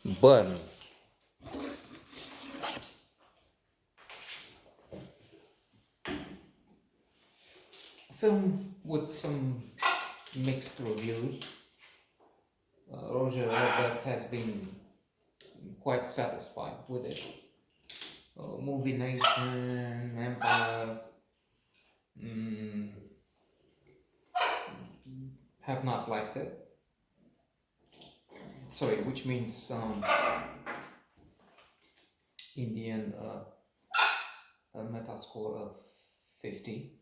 burn. Film with some mixed reviews. Roger Ebert has been quite satisfied with it. Movie Nation, Empire have not liked it. Sorry, which means in the end a Metascore of 50.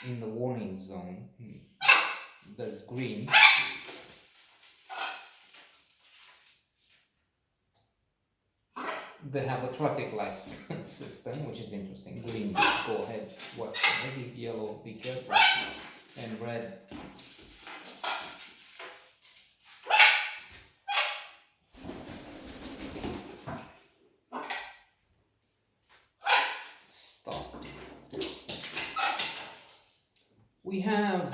In the warning zone, there's green. They have a traffic lights system, which is interesting. Green, go ahead, watch the movie. Yellow, be careful. And red, stop. We have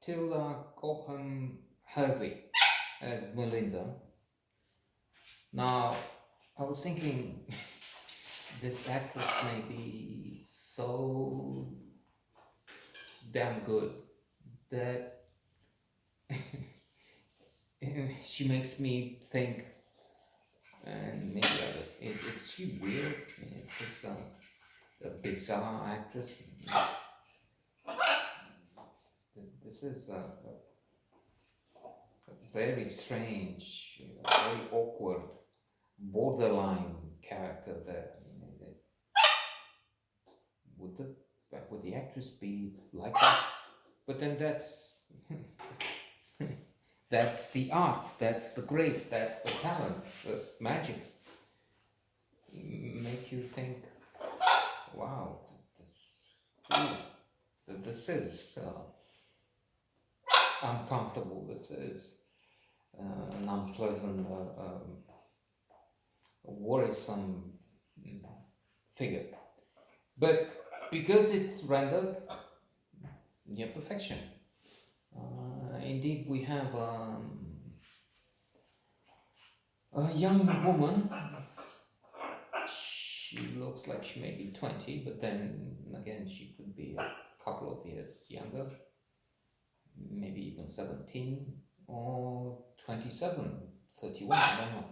Tilda Cobham Hervey as Melinda. Now, I was thinking this actress may be so damn good that she makes me think, and maybe others, is she weird? Is this a bizarre actress? This is a very strange, very awkward, borderline character there. Would the actress be like that? But then that's that's the art, that's the grace, that's the talent, the magic. Make you think, wow, this is uncomfortable. This is an unpleasant, worrisome figure. But because it's rendered near perfection, indeed, we have a young woman. She looks like she may be 20, but then again, she could be a couple of years younger, maybe even 17 or 27, 31, I don't know.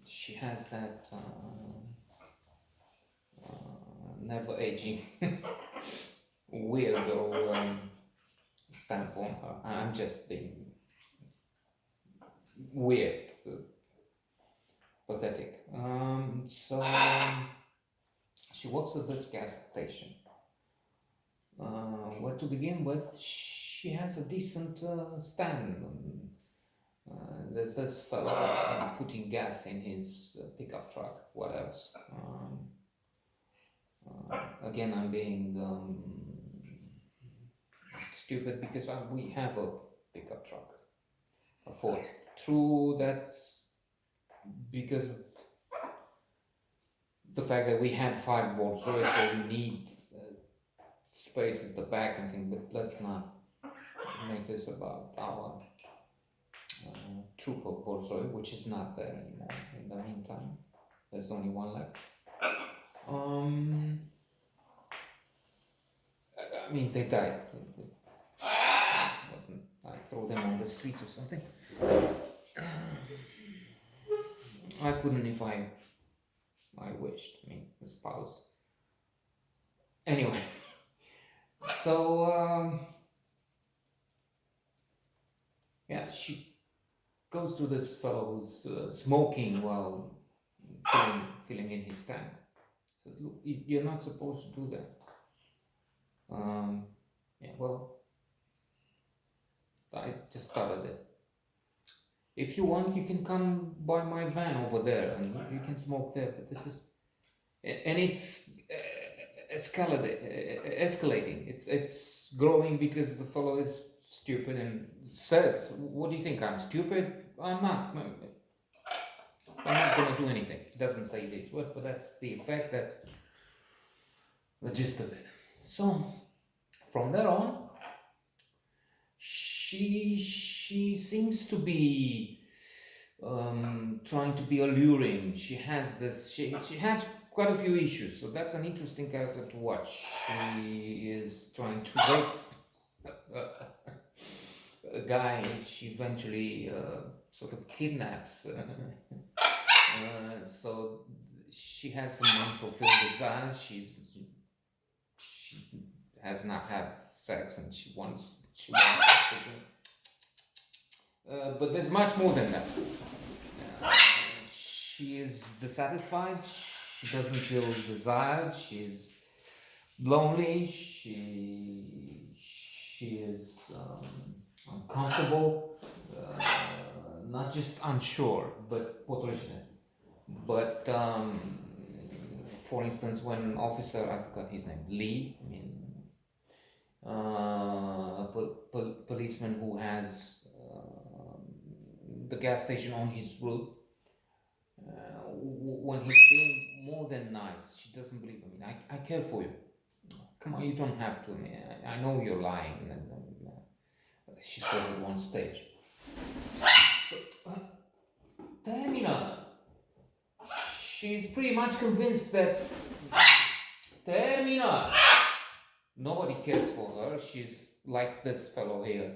She has that never aging weirdo stamp on her. I'm just being weird, pathetic. She works at this gas station. Where to begin with, she has a decent stand. There's this fellow putting gas in his pickup truck. What else? Again, I'm being stupid because we have a pickup truck, a Ford. True, that's because of the fact that we had 5 Borzoi, so we need space at the back and thing. But let's not make this about our Trooper Borzoi, which is not there anymore. In the meantime, there's only one left. I mean, they died. Wasn't I throw them on the streets or something? I couldn't if I wished. I mean, the spouse. Anyway, so yeah, she goes to this fellow who's smoking while filling in his tank. Says, "Look, you're not supposed to do that." Yeah, well, I just started it. If you want, you can come by my van over there and you can smoke there. But this is, and it's escalating. It's growing because the fellow is stupid and says, "What do you think? I'm stupid? I'm not. I'm not gonna do anything." It doesn't say these words, but that's the effect. That's the gist of it. So from there on, she seems to be trying to be alluring. She has quite a few issues, so that's an interesting character to watch. She is trying to rape a guy. She eventually sort of kidnaps. So she has some unfulfilled desires. She has not had sex, and she wants. But there's much more than that. She is dissatisfied. She doesn't feel desired. She's lonely. She is uncomfortable. Not just unsure, but potentially. But for instance, when officer, I forgot his name, Lee. I mean, a policeman who has the gas station on his route. When he's being more than nice, she doesn't believe him. I care for you. Come on, you don't have to. I mean, I know you're lying. And, she says at one stage. So, Termina. She's pretty much convinced that Termina. Nobody cares for her. She's like this fellow here,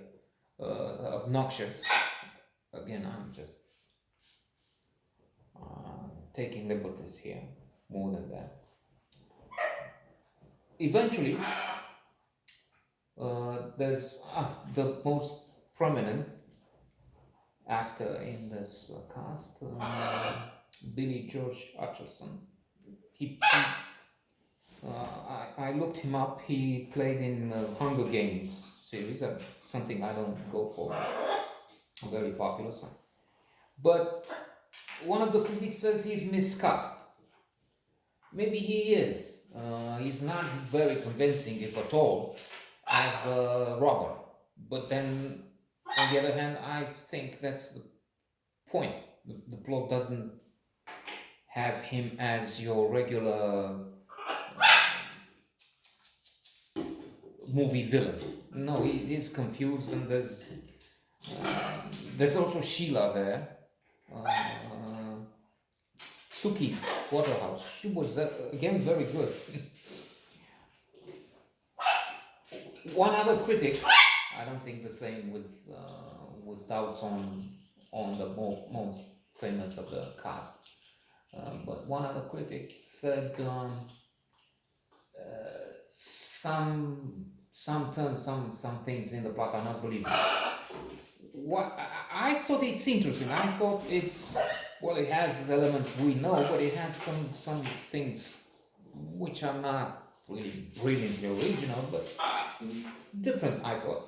obnoxious. Again, I'm just taking liberties here, more than that. Eventually, there's the most prominent actor in this cast, Billy George Atchison. I looked him up. He played in Hunger Games series, something I don't go for, a very popular song. But one of the critics says he's miscast. Maybe he is. He's not very convincing, if at all, as a robber. But then, on the other hand, I think that's the point. The plot doesn't have him as your regular movie villain. No, he is confused, and there's also Sheila there. Suki Waterhouse. She was again very good. One other critic, I don't think the same with doubts on the most famous of the cast. But one other critic said some turns, some things in the plot are not believable. What I thought it's interesting. I thought it has elements we know, but it has some things which are not really brilliantly original, but different, I thought.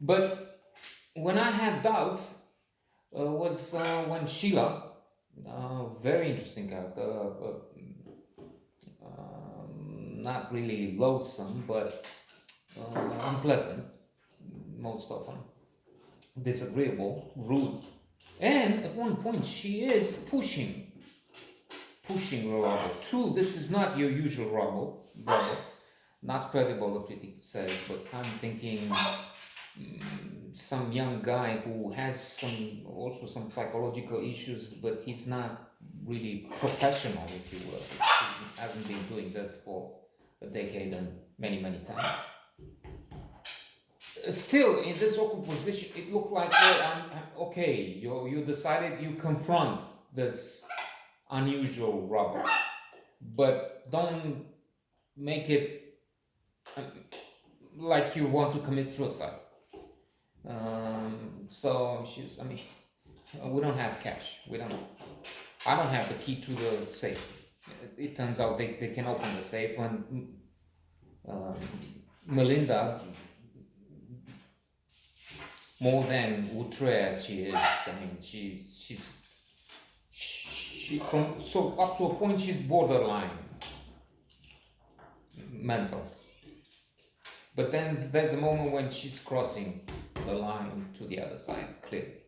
But when I had doubts was when Sheila, very interesting character, not really loathsome, but unpleasant most often, disagreeable, rude, and at one point she is pushing Robert. True, this is not your usual Robert, not credible, the critic says, but I'm thinking some young guy who has also some psychological issues, but he's not really professional, if you will. He hasn't been doing this for a decade and many times. Still, in this awkward position, it looked like, well, I'm okay. You decided you confront this unusual Robert, but don't make it like you want to commit suicide. So she's. I mean, we don't have cash. I don't have the key to the safe. It turns out they can open the safe when Melinda, more than outre as she is, I mean, she so up to a point she's borderline mental. But then there's a moment when she's crossing the line to the other side, clearly.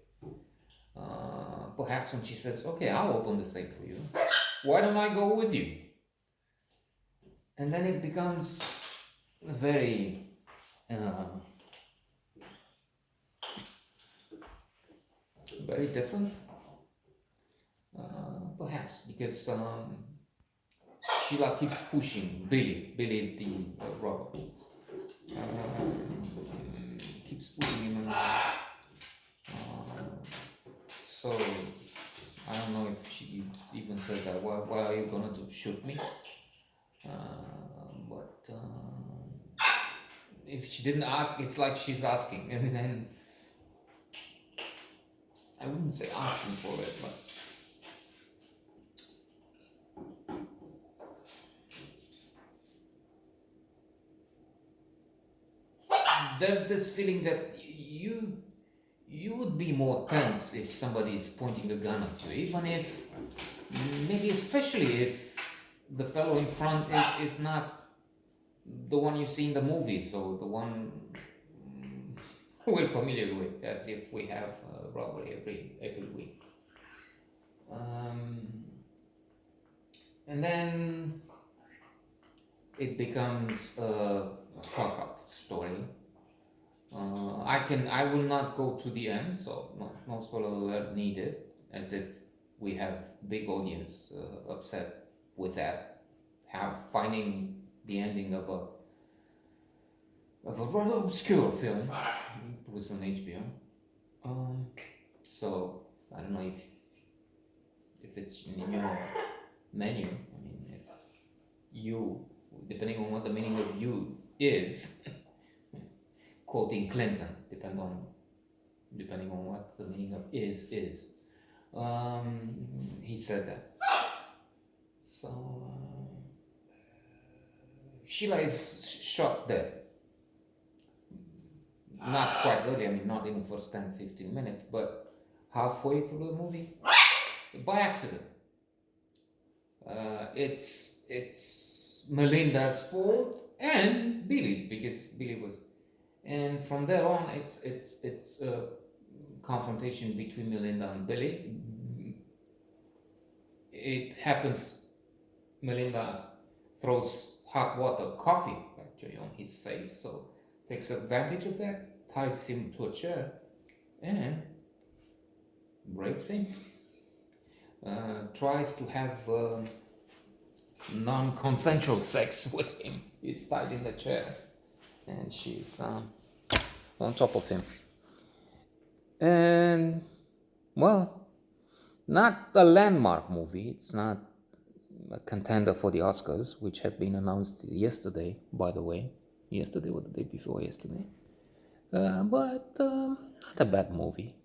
Perhaps when she says, okay, I'll open the safe for you. Why don't I go with you? And then it becomes very very different. Perhaps because Sheila keeps pushing Billy. Billy is the robber. Keeps pushing him, and so I don't know if she even says that. Why are you gonna shoot me? But if she didn't ask, it's like she's asking, and then I wouldn't say asking for it, but there's this feeling that you would be more tense if somebody is pointing a gun at you, even if maybe especially if the fellow in front is not the one you see in the movies or the one we're familiar with, as if we have robbery every week. And then it becomes a fuck up story. I will not go to the end, so no spoiler alert needed, as if we have big audience upset with that, finding the ending of a rather obscure film. It was on HBO. So I don't know if it's in your menu. I mean, if you, depending on what the meaning of you is, quoting Clinton, depending on what the meaning of is. He said that. So Sheila is shot dead. Not quite early, I mean, not in the first 10-15 minutes, but halfway through the movie, by accident. It's Melinda's fault and Billy's, because Billy was, and from there on, it's a confrontation between Melinda and Billy. It happens. Melinda throws hot water, coffee actually, on his face, so takes advantage of that, ties him to a chair, and rapes him. Tries to have non-consensual sex with him. He's tied in the chair, and she's on top of him. And well, not a landmark movie. It's not a contender for the Oscars, which have been announced yesterday, by the way. Yesterday or the day before yesterday. But not a bad movie.